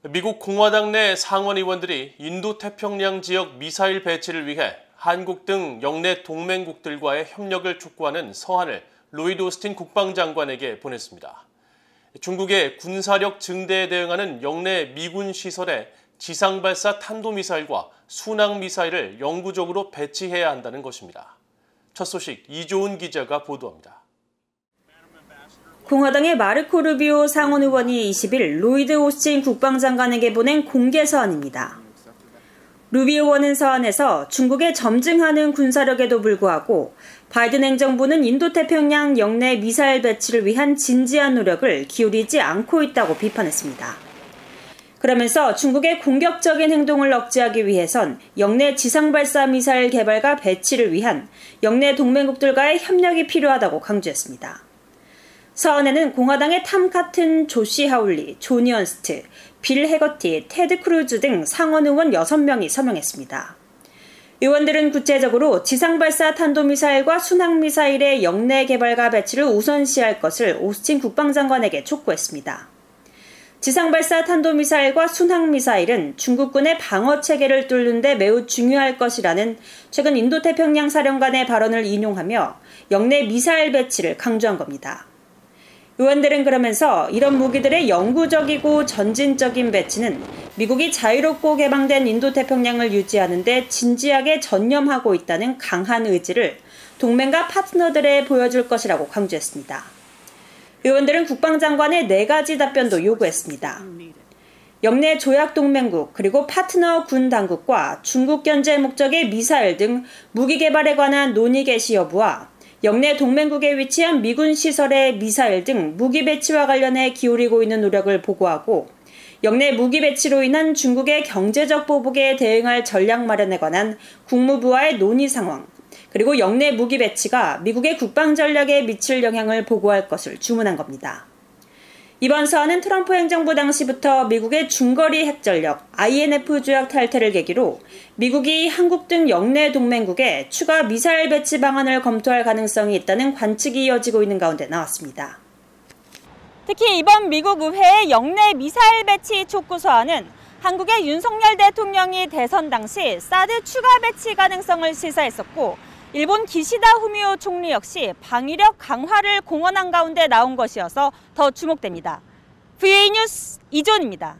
미국 공화당 내 상원 의원들이 인도태평양 지역 미사일 배치를 위해 한국 등 영내 동맹국들과의 협력을 촉구하는 서한을 로이드 오스틴 국방장관에게 보냈습니다. 중국의 군사력 증대에 대응하는 영내 미군 시설에 지상발사 탄도미사일과 순항미사일을 영구적으로 배치해야 한다는 것입니다. 첫 소식 이조은 기자가 보도합니다. 공화당의 마르코 루비오 상원 의원이 20일 로이드 오스틴 국방장관에게 보낸 공개 서한입니다. 루비오 의원은 서한에서 중국의 점증하는 군사력에도 불구하고 바이든 행정부는 인도태평양 영내 미사일 배치를 위한 진지한 노력을 기울이지 않고 있다고 비판했습니다. 그러면서 중국의 공격적인 행동을 억제하기 위해선 영내 지상발사 미사일 개발과 배치를 위한 영내 동맹국들과의 협력이 필요하다고 강조했습니다. 서한에는 공화당의 탐 카튼, 조시 하울리, 존 이언스트, 빌 해거티, 테드 크루즈 등 상원 의원 6명이 서명했습니다. 의원들은 구체적으로 지상발사 탄도미사일과 순항미사일의 영내 개발과 배치를 우선시할 것을 오스틴 국방장관에게 촉구했습니다. 지상발사 탄도미사일과 순항미사일은 중국군의 방어체계를 뚫는 데 매우 중요할 것이라는 최근 인도태평양 사령관의 발언을 인용하며 영내 미사일 배치를 강조한 겁니다. 의원들은 그러면서 이런 무기들의 영구적이고 전진적인 배치는 미국이 자유롭고 개방된 인도태평양을 유지하는 데 진지하게 전념하고 있다는 강한 의지를 동맹과 파트너들에 보여줄 것이라고 강조했습니다. 의원들은 국방장관의 4가지 답변도 요구했습니다. 영내 조약동맹국 그리고 파트너 군 당국과 중국 견제 목적의 미사일 등 무기 개발에 관한 논의 개시 여부와 영내 동맹국에 위치한 미군 시설의 미사일 등 무기 배치와 관련해 기울이고 있는 노력을 보고하고 영내 무기 배치로 인한 중국의 경제적 보복에 대응할 전략 마련에 관한 국무부와의 논의 상황, 그리고 영내 무기 배치가 미국의 국방 전략에 미칠 영향을 보고할 것을 주문한 겁니다. 이번 서한은 트럼프 행정부 당시부터 미국의 중거리 핵전력 INF 조약 탈퇴를 계기로 미국이 한국 등 영내 동맹국에 추가 미사일 배치 방안을 검토할 가능성이 있다는 관측이 이어지고 있는 가운데 나왔습니다. 특히 이번 미국 의회의 영내 미사일 배치 촉구 서한은 한국의 윤석열 대통령이 대선 당시 사드 추가 배치 가능성을 시사했었고 일본 기시다 후미오 총리 역시 방위력 강화를 공언한 가운데 나온 것이어서 더 주목됩니다. VA 뉴스 이조은입니다.